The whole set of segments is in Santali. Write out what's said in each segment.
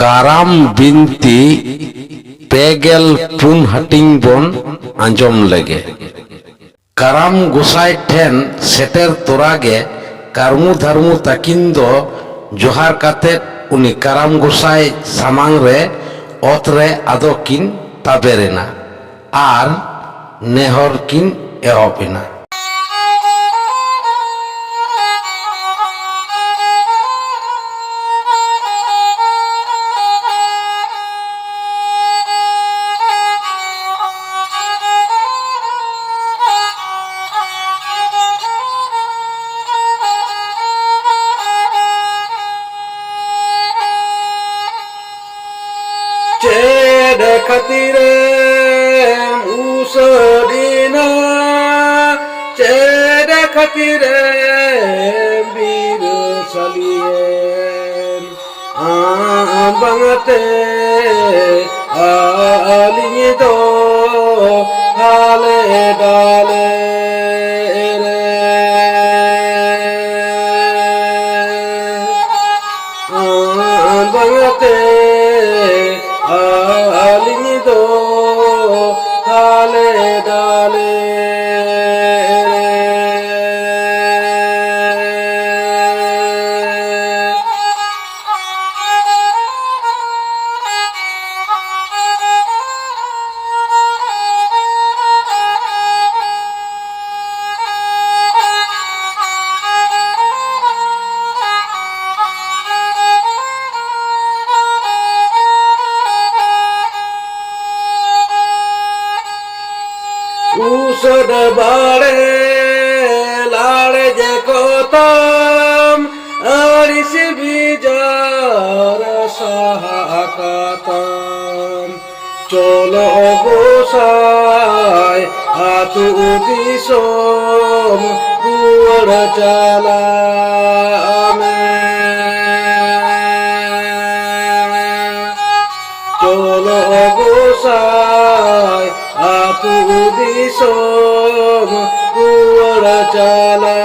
কারাম বিনতি পেগেল পুন হাটিং বন আঞ্জম লেগে কারাম গোসাই ঠেন সেটের তোরাগে কারমু ধারমু তাকিন দো জোহার কাতে উনি কারাম গোসাই সামাং রে অত রে আদো কিন তাবেরেনা আর নেহর কিন এহবিনা। Cede khatire musadina, cede khatire bir salien, bangate alingi do hale dale re, bangate alini do hale dale usod bare lare je kotam aris bijar sahakatam cholo gosai atu disom duar chala cholo gosai atu disom duar chala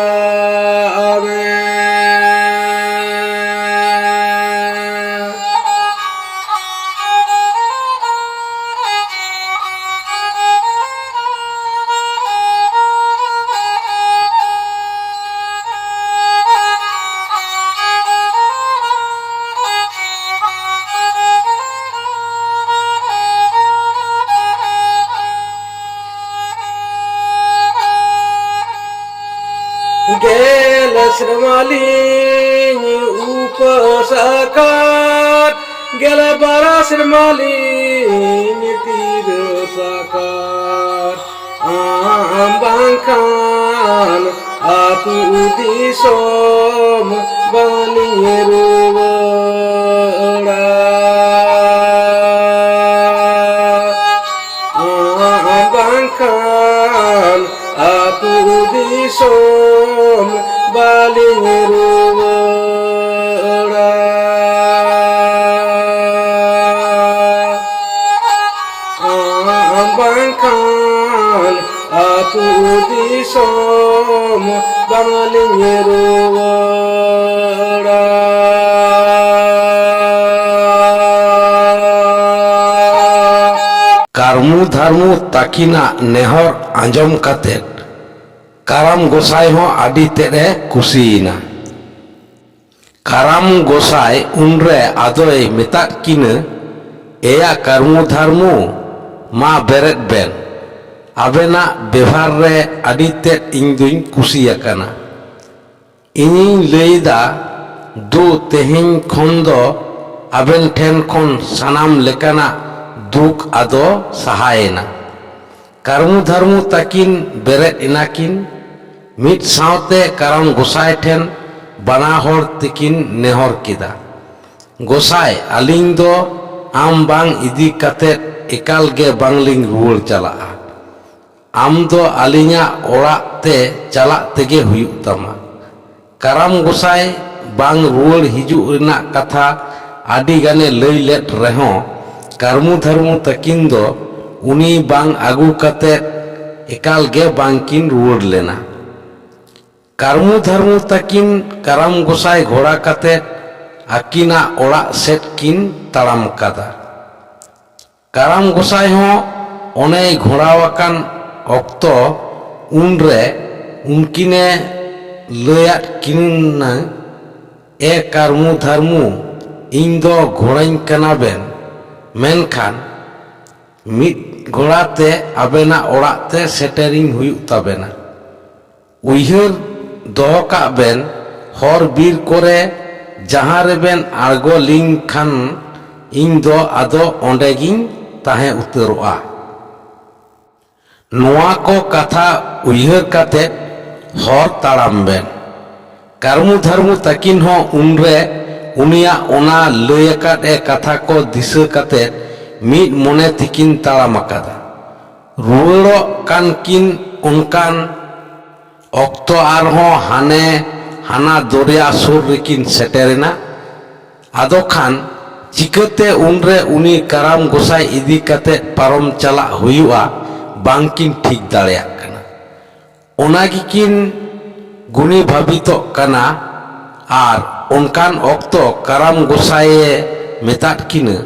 gelas ramaling upasakat gela baras ramaling tirasakat ambangkan atu disom baling ruwara ambangkan atu disom baling ruwara ambangkan atu disom baling ruwara karmu dharmu takina nehor anjom katet কারাম গোসাই হো আডি তেরে কুসিনা। কারাম গোসাই উনরে আদয় মেতাত কিনে এয়া কর্মু ধর্মু মা বেরেট বেন আবেনা ব্যবহার রে আডি তেত ইং দুই কুসিয়াকানা ইনি লইদা দু তেহিং খন্দ আবেন ঠেন খন সানাম লেকানা দুঃখ আদো সাহায়েনা। কর্মু ধর্মু তাকিন বেরেট ইনাকিন মিট সাউতে কারণ গোসাই ঠেন বানা হর তিকিন নেহর কিদা গোসাই আলিং দো আম বাং ইদি কাতে একাল গে বাংলিং রুয়ার চালা আম দো আলিঙা ওড়াগ তে চালা তেগে হুয়ুগ তামা। কারাম গোসাই বাং রুয়ার হিজুগ রেনা কথা আডি গানে লই লেট রেহো কর্মু ধর্মু তাকিন দো উনি বাং আগু কাতে একাল গে বাংকিন রুয়ার লেনা। কর্মু ধর্মু তাকিন কারাম গোসাই ঘোড়া কাতে ᱟᱹᱠᱤᱱᱟᱜ ᱚᱲᱟᱜ ᱥᱮᱫ ᱠᱤᱱ ᱛᱟᱲᱟᱢ ᱠᱟᱫᱟ᱾ ᱠᱟᱨᱟᱢ ᱜᱚᱸᱥᱟᱭ ᱦᱚᱸ ᱚᱱᱮᱭ ᱜᱷᱚᱲᱟᱣᱟᱠᱟᱱ ᱚᱠᱛᱚ ᱩᱱᱨᱮ ᱩᱱᱠᱤᱱᱮ ᱞᱟᱹᱭᱟᱫ ᱠᱤᱱᱟ, ᱮ ᱠᱟᱨᱢᱩ ᱫᱷᱟᱨᱢᱩ, ᱤᱧ ᱫᱚ ᱜᱷᱳᱲᱟᱧ ᱠᱟᱱᱟ ᱵᱮᱱ, ᱢᱮᱱᱠᱷᱟন ᱢᱤᱫ ᱜᱷᱳᱲᱟᱛᱮ ᱟᱵᱮᱱᱟᱜ ᱚᱲᱟᱜ ᱛᱮ ᱥᱮᱴᱮᱨᱤᱧ ᱦᱩᱭᱩᱜ ᱛᱟᱵᱮᱱᱟ᱾ ᱩᱭᱦᱟᱹᱨ ᱫᱚᱦᱚ ᱠᱟᱜ ᱵᱮᱱ, ᱦᱚᱨ ᱵᱤᱨ ᱠᱚᱨᱮ ᱡᱟᱦᱟᱸ ᱨᱮᱵᱮᱱ ᱟᱬᱜᱚ ᱞᱤᱧ ᱠᱷᱟᱱ ᱤᱧ ᱫᱚ ᱟᱫᱚ ᱚᱸᱰᱮᱜᱤᱧ ᱛᱟᱦᱮᱸ ᱩᱛᱟᱹᱨᱚᱜᱼᱟ᱾ ᱱᱚᱣᱟ ᱠᱚ ᱠᱟᱛᱷᱟ ᱩᱭᱦᱟᱹᱨ ᱠᱟᱛᱮᱫ ᱦᱚᱨ ᱛᱟᱲᱟᱢ ᱵᱮᱱ᱾ ᱠᱟᱨᱢᱩ ᱫᱷᱟᱨᱢᱩ ᱛᱟᱹᱠᱤᱱ ᱦᱚᱸ ᱩᱱᱨᱮ ᱩᱱᱤᱭᱟᱜ ᱚᱱᱟ ᱞᱟᱹᱭ ᱟᱠᱟᱫ ᱠᱟᱛᱷᱟ ᱠᱚ ᱫᱤᱥᱟᱹ ᱠᱟᱛᱮᱫ ᱢᱤᱫ ᱢᱚᱱᱮ ᱛᱮᱠᱤᱱ ᱛᱟᱲᱟᱢ ᱟᱠᱟᱫᱟ᱾ ᱨᱩᱣᱟᱹᱲᱚᱜ ᱠᱟᱱ ᱠᱤᱱ ᱚᱱᱠᱟᱱ ᱚᱠᱛᱚ ᱟᱨᱦᱚᱸ ᱦᱟᱱᱟ ᱫᱚᱨᱭᱟ ᱥᱩᱨ ᱨᱮᱠᱤᱱ ᱥᱮᱴᱮᱨᱮᱱᱟ᱾ ᱟᱫᱚ ᱠᱷᱟᱱ ᱪᱤᱠᱟᱹᱛᱮ ᱩᱱᱨᱮ उनी ᱠᱟᱨᱟᱢ ᱜᱚᱸᱥᱟᱭ ᱤᱫᱤ ᱠᱟᱛᱮᱫ ᱯᱟᱨᱚᱢ ᱪᱟᱞᱟᱜ ᱦᱩᱭᱩᱜᱼᱟ ᱵᱟᱝᱠᱤन ᱴᱷᱤᱠ ᱫᱟᱲᱮᱭᱟᱜ ᱠᱟᱱᱟ᱾ ᱚᱱᱟ ᱜᱮᱠᱤन ᱜᱩᱱᱤ ᱵᱷᱟᱵᱤᱛᱚᱜ ᱠᱟᱱᱟ᱾ ᱟᱨ ᱚᱱᱠᱟᱱ ᱚᱠᱛᱚ ᱠᱟᱨᱟᱢ ᱜᱚᱸᱥᱟᱭᱮ ᱢᱮᱛᱟᱫ ᱠᱤᱱᱟᱹ,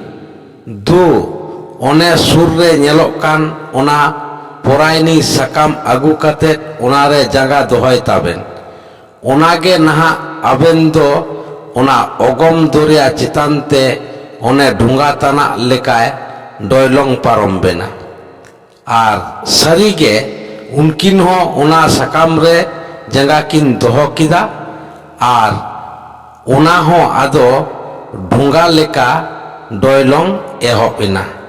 ᱫᱩ ᱚᱱᱮ ᱥᱩᱨ ᱨᱮ ᱧᱮᱞᱚᱜ ᱠᱟᱱ ᱚᱱᱟ ᱯᱚᱨᱟᱭᱱᱤ ᱥᱟᱠᱟᱢ ᱟᱹᱜᱩ ᱠᱟᱛᱮᱫ ᱚᱱᱟᱨᱮ ᱡᱟᱸᱜᱟ ᱫᱚᱦᱚᱭ ᱛᱟᱵᱮᱱ᱾ ᱚᱱᱟᱜᱮ ᱱᱟᱦᱟᱜ ᱟᱵᱮᱱ ᱫᱚ ᱚᱱᱟ ᱚᱜᱚᱢ ᱫᱚᱨᱭᱟ ᱪᱮᱛᱟᱱ ᱛᱮ ᱚᱱᱮ ᱰᱷᱚᱸᱜᱟ ᱛᱟᱱᱟᱜ ᱞᱮᱠᱟᱭ ᱰᱚᱭᱞᱚᱝ ᱯᱟᱨᱚᱢ ᱵᱮᱱᱟ᱾ ᱟᱨ ᱥᱟᱹᱨᱤᱜᱮ ᱩᱱᱠᱤᱱ ᱦᱚᱸ ᱚᱱᱟ ᱥᱟᱠᱟᱢ ᱨᱮ ᱡᱟᱸᱜᱟ ᱠᱤᱱ ᱫᱚᱦᱚ ᱠᱮᱫᱟ ᱟᱨ ᱚᱱᱟ ᱦᱚᱸ ᱟᱫᱚ ᱰᱷᱚᱸᱜᱟ ᱞᱮᱠᱟ ᱰᱚᱭᱞᱚᱝ ᱮᱦᱚᱵ ᱮᱱᱟ।